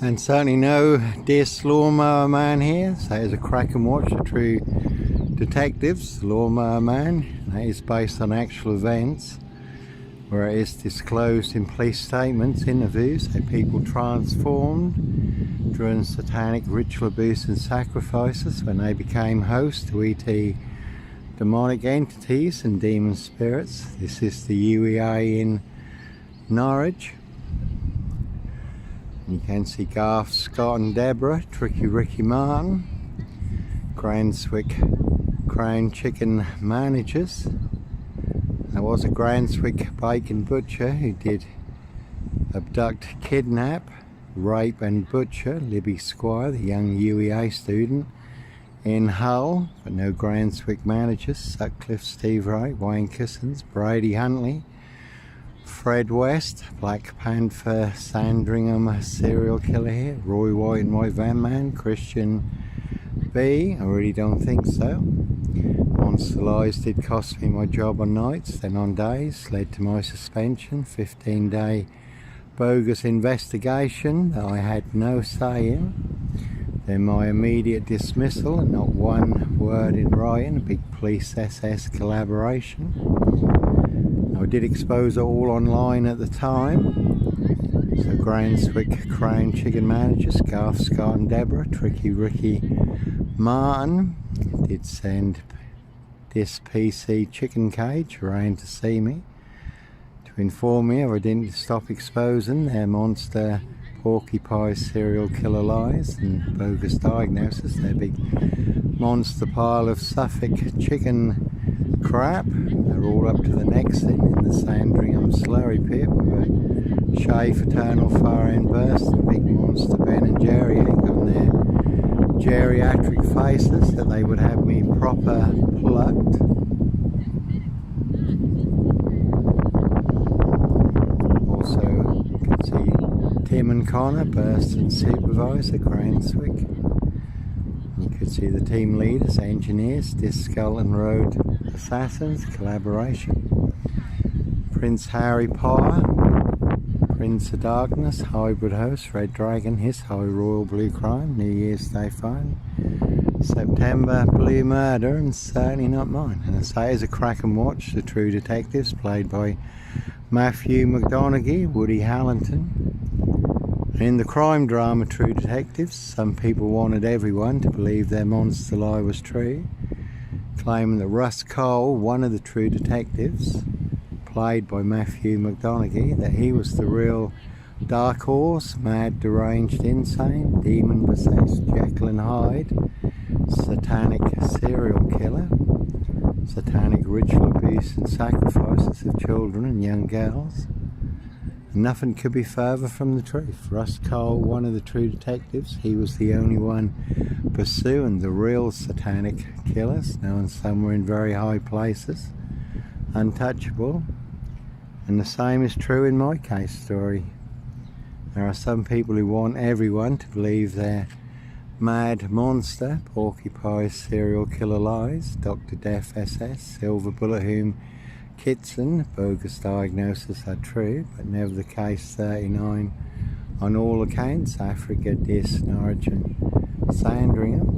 And certainly no this Lawnmower Man here. So it's a crack and watch, the true detectives, Lawnmower Man. That is based on actual events where it is disclosed in police statements, interviews, that people transformed during satanic ritual abuse and sacrifices when they became hosts to ET demonic entities and demon spirits. This is the UEA in Norwich. You can see Garth, Scott and Deborah, Tricky Ricky Martin, Granswick Crown Chicken managers. There was a Granswick bacon butcher who did abduct, kidnap, rape and butcher Libby Squire, the young UEA student in Hull, but no Granswick managers. Sutcliffe, Steve Wright, Wayne Kissons, Brady Huntley, Fred West, Black Panther, Sandringham serial killer here, Roy White and White Van Man, Christian B, I really don't think so. Monster Lies did cost me my job on nights, then on days, led to my suspension, 15-day bogus investigation that I had no say in, then my immediate dismissal and not one word in writing, a big police SS collaboration. I did expose it all online at the time. So Granswick Crown Chicken managers, Garth, Scott and Deborah, Tricky Ricky Martin did send this PC chicken cage around to see me, to inform me if I didn't stop exposing their monster porcupine serial killer lies and bogus diagnosis, their big monster pile of Suffolk chicken crap. They're all up to the necks in the Sandringham slurry pit with a Shea Fraternal far end burst and big monster Ben and Jerry egg on their geriatric faces that they would have me proper plucked. Also you can see Tim and Connor, Burston supervisor, Granswick. You could see the team leaders, engineers, Disc Skull and Road Assassins, collaboration. Prince Harry Potter, Prince of Darkness, Hybrid Host, Red Dragon, His High Royal Blue Crime, New Year's Day Fun, September Blue Murder, and certainly not mine. And I say as a crack and watch, the True Detectives, played by Matthew McConaughey, Woody Harrelson. In the crime drama True Detectives, some people wanted everyone to believe their monster lie was true, claiming that Russ Cole, one of the True Detectives, played by Matthew McConaughey, that he was the real dark horse, mad, deranged, insane, demon-possessed Jekyll and Hyde, satanic serial killer, satanic ritual abuse and sacrifices of children and young girls. And nothing could be further from the truth. Russ Cole, one of the True Detectives, he was the only one pursuing the real satanic killers, known somewhere in very high places, untouchable. And the same is true in my case story. There are some people who want everyone to believe their mad monster, porcupine serial killer lies, Dr. Death SS, Silver Bullet whom Kitson, bogus diagnosis are true, but never the case 39 on all accounts, Africa, Dis, Norwich and Sandringham.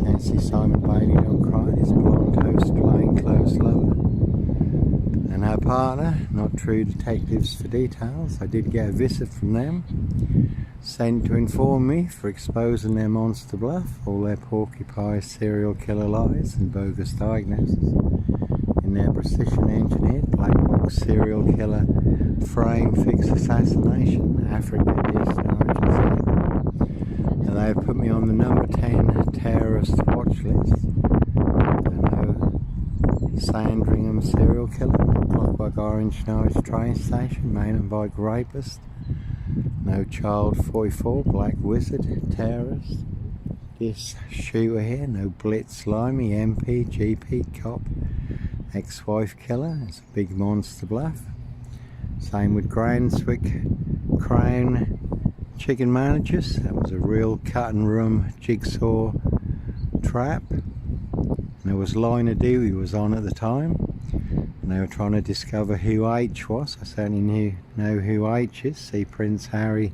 Can't see Simon Bailey Don't Cry, his blonde host, plainclothes lover. And her partner, not True Detectives for details. I did get a visit from them, sent to inform me for exposing their monster bluff, all their porcupine serial killer lies and bogus diagnosis in their precision engineered black box serial killer frame fix assassination, Africa, Dis, Norwich and they have put me on the number 10 terrorist watch list. Sandringham serial killer, Clockwork Orange Norwich train station, mountain bike rapist, no child 44, black wizard, terrorist, this shooter here, no blitz slimy, MP, GP, cop, ex-wife killer, it's a big monster bluff. Same with Granswick Crown Chicken managers, that was a real cut and room jigsaw trap. And there was Liner Dewey was on at the time. And they were trying to discover who H was. I certainly know who H is. See Prince Harry,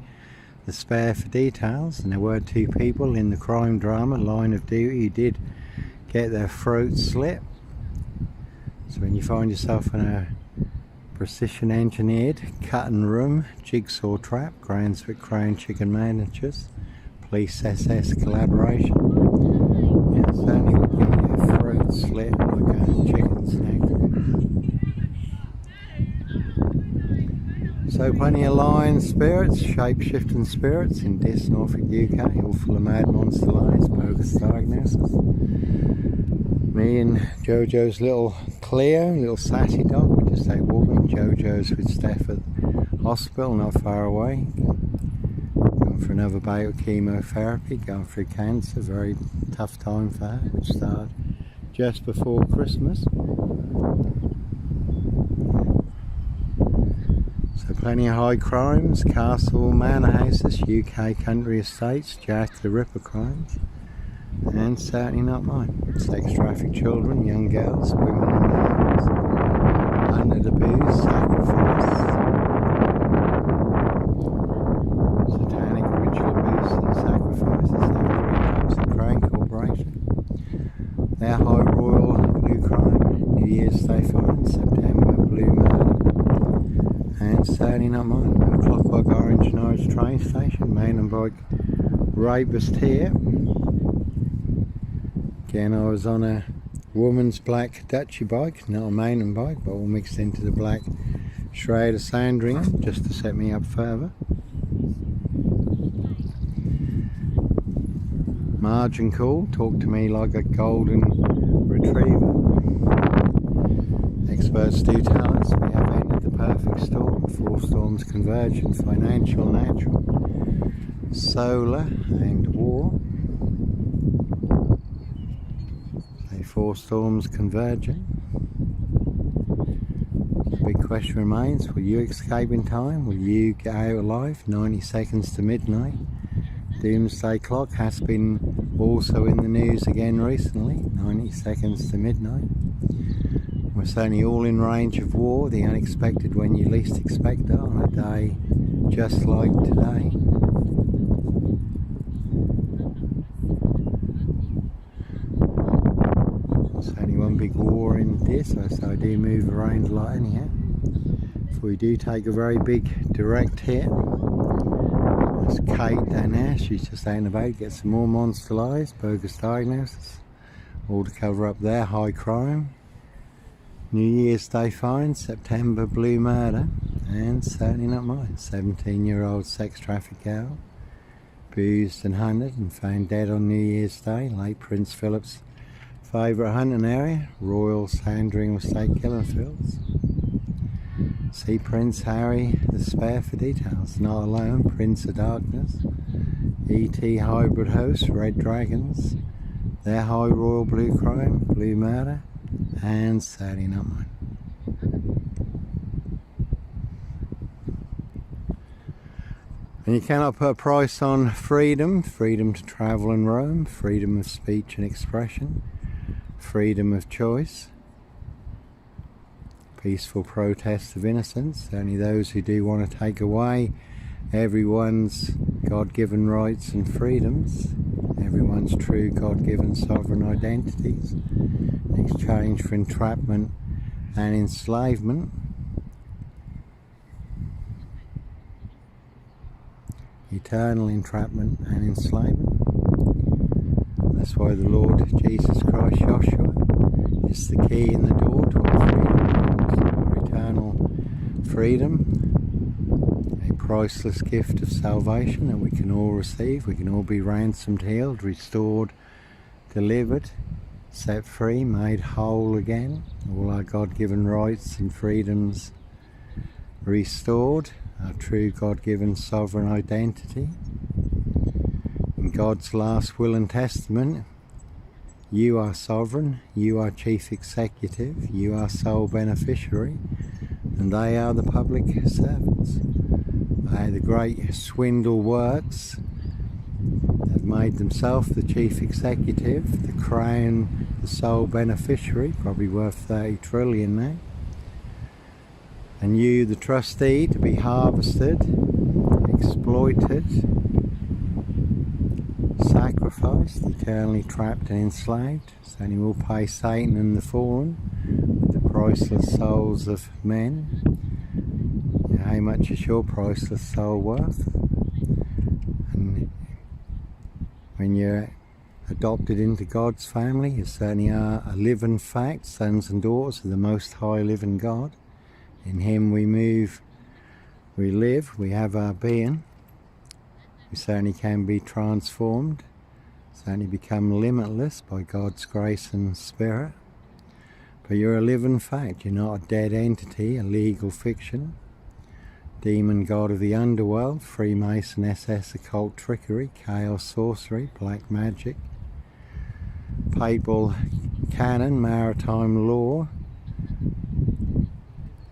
the spare for details. And there were two people in the crime drama Line of Duty who did get their throats slit. So when you find yourself in a precision engineered cutting room, jigsaw trap, Cranswick Crown Chicken miniatures, police SS collaboration, yeah, certainly would get your throat slit like a chicken snack. So plenty of lion spirits, shape-shifting spirits in Dis, Norfolk, UK, all full of mad monster lies, bogus diagnosis. Me and Jojo's little Cleo, little sassy dog, we just take walking. Jojo's with Steph at the hospital, not far away. Going for another bout of chemotherapy, going through cancer, very tough time for her, which started just before Christmas. So plenty of high crimes, castle, manor houses, UK country estates, Jack the Ripper crimes. And certainly not mine. Sex trafficked children, young girls, women in their homes, under the booze, sacrifice, satanic ritual abuse and sacrifices, the Crown Corporation, their High Royal Blue Crime, New Year's Day fine, September Blue Murder, and certainly not mine. A Clockwork Orange Norwich train station, mountain bike rapist here. Again, I was on a woman's black Dutchy bike, not a mountain bike, but all mixed into the black shroud of Sandringham, just to set me up further. Margin call, talk to me like a golden retriever. Experts do tell us we have entered the perfect storm, 4 storms converging, financial, natural, solar and war. 4 storms converging. The big question remains, will you escape in time? Will you get out alive? 90 seconds to midnight. Doomsday clock has been also in the news again recently. 90 seconds to midnight. We're certainly all in range of war, the unexpected when you least expect it, on a day just like today. One big war in this, so I do move around a lot anyhow. If we do take a very big direct hit, there's Kate down there, she's just out and about, get some more monster lies, bogus diagnosis, all to cover up their high crime. New Year's Day fine, September Blue Murder, and certainly not mine. 17-year-old sex trafficked girl, boozed and hunted and found dead on New Year's Day, late Prince Philip's favourite hunting area, Royal Sandringham State Killing Fields. See Prince Harry, the spare for details. Not alone, Prince of Darkness, E.T. hybrid host, Red Dragons, their High Royal Blue Crime, Blue Murder, and certainly not mine. And you cannot put a price on freedom, freedom to travel and roam, freedom of speech and expression, freedom of choice, peaceful protest of innocence. Only those who do want to take away everyone's God-given rights and freedoms, everyone's true God-given sovereign identities, in exchange for entrapment and enslavement. Eternal entrapment and enslavement. That's why the Lord Jesus Christ, Joshua, is the key in the door to our freedom, our eternal freedom, a priceless gift of salvation that we can all receive. We can all be ransomed, healed, restored, delivered, set free, made whole again. All our God-given rights and freedoms restored, our true God-given sovereign identity. In God's last will and testament, you are sovereign, you are chief executive, you are sole beneficiary, and they are the public servants. They, the great swindle works, have made themselves the chief executive, the crown the sole beneficiary, probably worth 30 trillion now, and you, the trustee, to be harvested, exploited, sacrificed, eternally trapped and enslaved. So you will pay Satan and the fallen with the priceless souls of men. You know, how much is your priceless soul worth? And when you're adopted into God's family, you certainly are a living fact, sons and daughters of the Most High living God. In Him we move, we live, we have our being. We certainly can be transformed, certainly become limitless by God's grace and Spirit. But you're a living fact, you're not a dead entity, a legal fiction. Demon god of the underworld, Freemason SS occult trickery, chaos sorcery, black magic, papal canon, maritime law.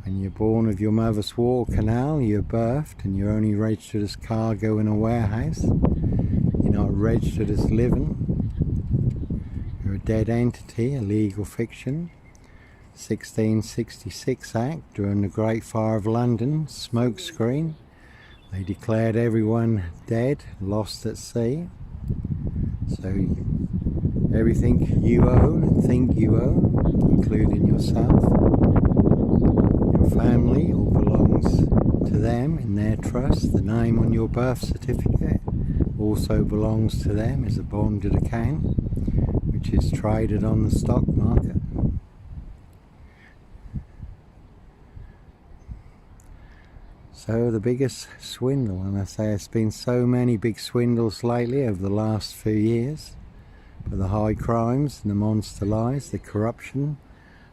When you're born of your mother's war canal, you're birthed and you're only registered as cargo in a warehouse. You're not registered as living. You're a dead entity, a legal fiction. 1666 Act, during the Great Fire of London, smoke screen. They declared everyone dead, lost at sea. So everything you own and think you own, including yourself, your family, all belongs to them in their trust. The name on your birth certificate also belongs to them as a bonded account, which is traded on the stock market. So the biggest swindle, and I say there's been so many big swindles lately over the last few years, but the high crimes and the monster lies, the corruption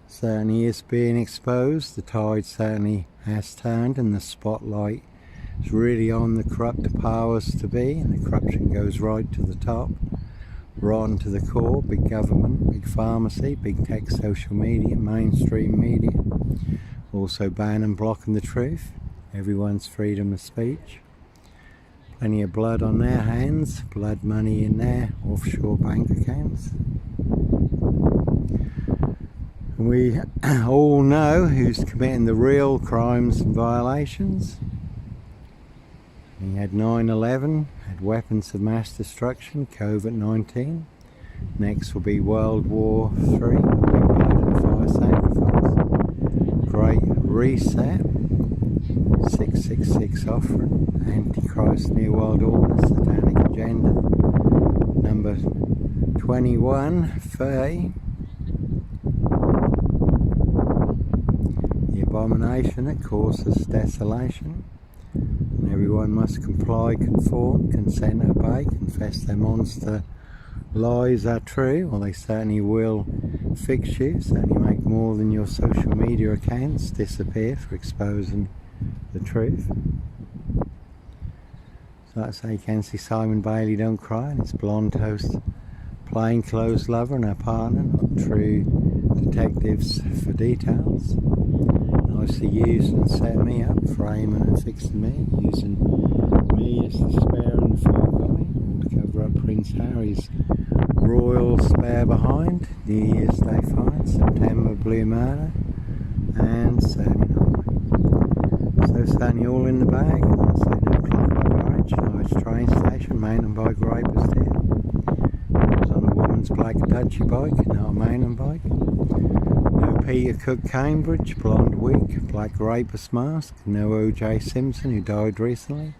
certainly is being exposed. The tide certainly has turned and the spotlight is really on the corrupt powers to be, and the corruption goes right to the top, rotten to the core. Big government, big pharmacy, big tech, social media, mainstream media, also banning, blocking the truth. Everyone's freedom of speech. Plenty of blood on their hands, blood money in their offshore bank accounts. And we all know who's committing the real crimes and violations. We had 9/11, had weapons of mass destruction, COVID-19. Next will be World War III, blood and fire sacrifice. Great Reset. 666 offering, Antichrist, New World Order, Satanic Agenda. Number 21, 30. The abomination that causes desolation. And everyone must comply, conform, consent, obey, confess their monster lies are true, or they certainly will fix you, certainly make more than your social media accounts disappear for exposing the truth. So like I say, you can see Simon Bailey Don't Cry and his blonde toast plainclothes lover and her partner, not true detectives for details. Nicely used and set me up, framing and fixing me, using me as the spare and the fall guy to cover up Prince Harry's royal spare behind. New Year's Day find, September Blue Murder, and certainly so certainly all in the bag. And I say no Clockwork Orange, nice train station, mountain bike rapist there. I was on a woman's black Dutchy bike, not a mountain bike. No Peter Cook Cambridge, blonde wig, black rapist mask. No OJ Simpson, who died recently.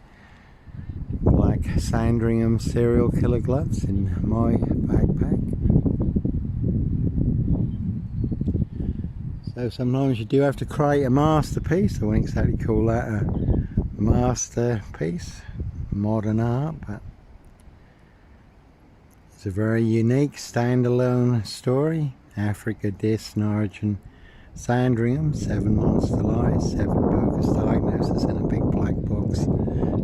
Black Sandringham serial killer gloves in my backpack. So sometimes you do have to create a masterpiece. I wouldn't exactly call that a masterpiece, modern art, but it's a very unique standalone story. Africa, Disc, Origin, Sandringham, 7 monster lies, 7 bogus diagnoses in a big black box,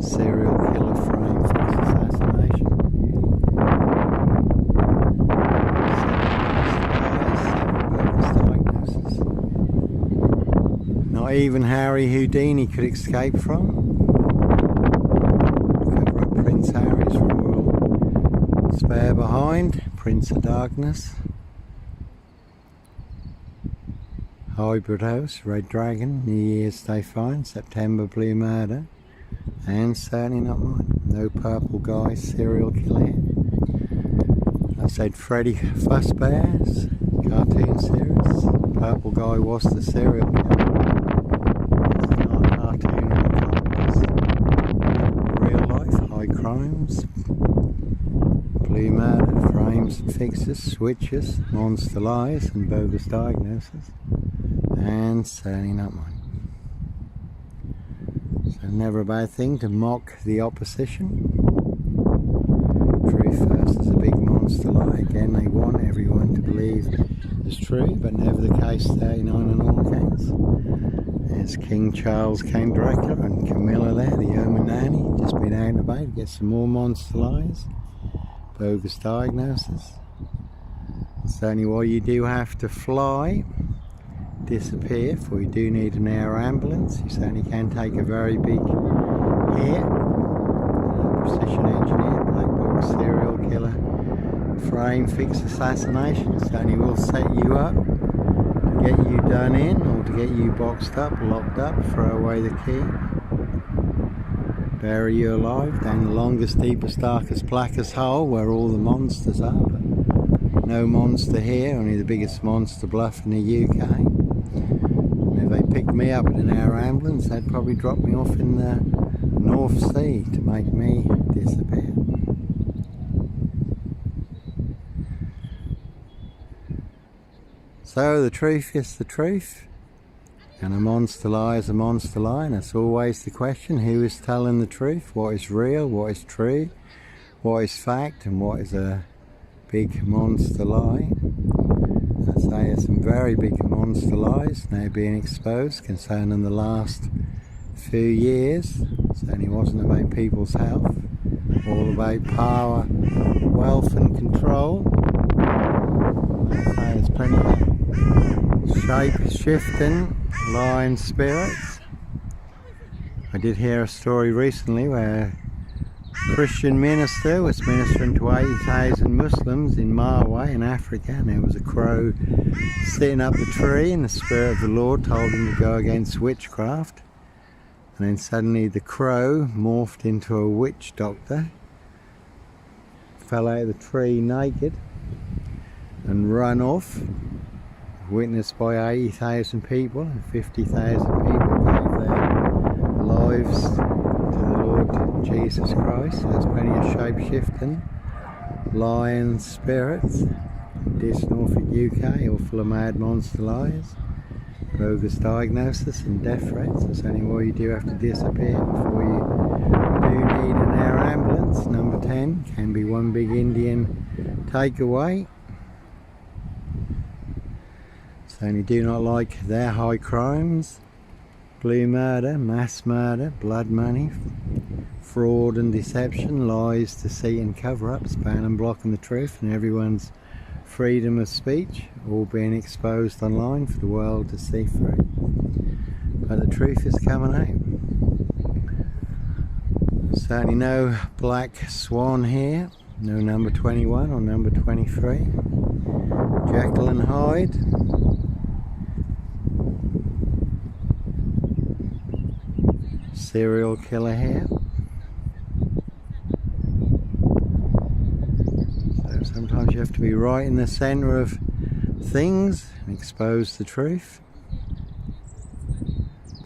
serial killer frame, fixed assassination. Not even Harry Houdini could escape from. Cover up Prince Harry's royal spare behind, Prince of Darkness. hybrid house, red dragon, New Year's Day fine, September blue murder, and certainly not mine. No purple guy serial killer here. I said Freddy Fazbear's cartoon series. Purple guy was the serial killer. It's not a cartoon or a comic, it's real life, high crimes, blue murder, frames and fixes, switches, monster lies and bogus diagnosis, and certainly not mine. So never a bad thing to mock the opposition. Truth first is a big monster lie. Again, they want everyone to believe it's true, but never the case 39 on all accounts. There's King Charles, King Dracula, and Camilla there, the Yeoman Nanny, just been out and about to get some more monster lies. Bogus diagnosis. Certainly while you do have to fly, disappear, for you do need an air ambulance. You certainly can take a very big hit. Precision engineer, black box, serial killer, frame fix assassination. Certainly will set you up to get you done in, or to get you boxed up, locked up, throw away the key, bury you alive down the longest, deepest, darkest, blackest hole where all the monsters are. But no monster here, only the biggest monster Bluff in the UK. And if they picked me up in an air ambulance, they'd probably drop me off in the North Sea to make me disappear. So the truth is the truth, and a monster lie is a monster lie, and that's always the question: who is telling the truth? What is real? What is true? What is fact? And what is a big monster lie? I say there's some very big monster lies now being exposed concerning the last few years. It certainly wasn't about people's health, all about power, wealth and control. I say there's plenty of shape-shifting, lying spirits. I did hear a story recently where a Christian minister was ministering to 80,000 Muslims in Marway in Africa, and there was a crow sitting up the tree, and the Spirit of the Lord told him to go against witchcraft. And then suddenly the crow morphed into a witch doctor, fell out of the tree naked and run off, witnessed by 80,000 people, and 50,000 people gave their lives to the Lord Jesus Christ. There's plenty of shape-shifting, lying spirits. This Norfolk UK, all full of mad monster lies, bogus diagnosis and death threats. That's only why you do have to disappear before you do need an air ambulance. Number 10 can be one big Indian takeaway. Certainly do not like their high crimes: blue murder, mass murder, blood money, fraud and deception, lies, deceit and cover-ups, ban and blocking the truth and everyone's freedom of speech, all being exposed online for the world to see through. But the truth is coming out. Certainly no black swan here, no number 21 or number 23. Jekyll and Hyde. Serial killer here. So sometimes you have to be right in the centre of things and expose the truth,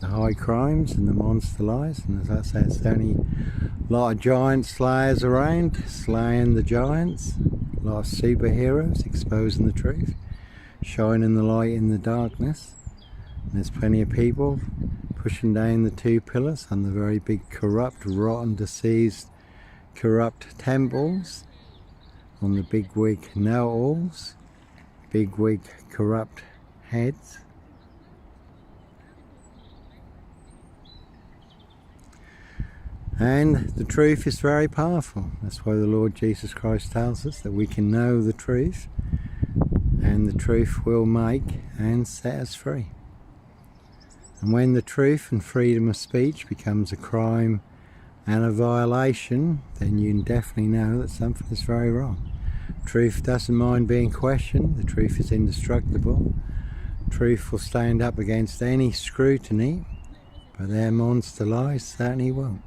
the high crimes and the monster lies. And as I said, there's only a lot of giant slayers around, slaying the giants, a lot of superheroes exposing the truth, shining the light in the darkness. And there's plenty of people pushing down the two pillars on the very big corrupt, rotten, diseased, corrupt temples, on the big wig know-alls, big wig corrupt heads. And the truth is very powerful. That's why the Lord Jesus Christ tells us that we can know the truth, and the truth will make and set us free. And when the truth and freedom of speech becomes a crime and a violation, then you can definitely know that something is very wrong. Truth doesn't mind being questioned. The truth is indestructible. Truth will stand up against any scrutiny, but their monster lies certainly won't.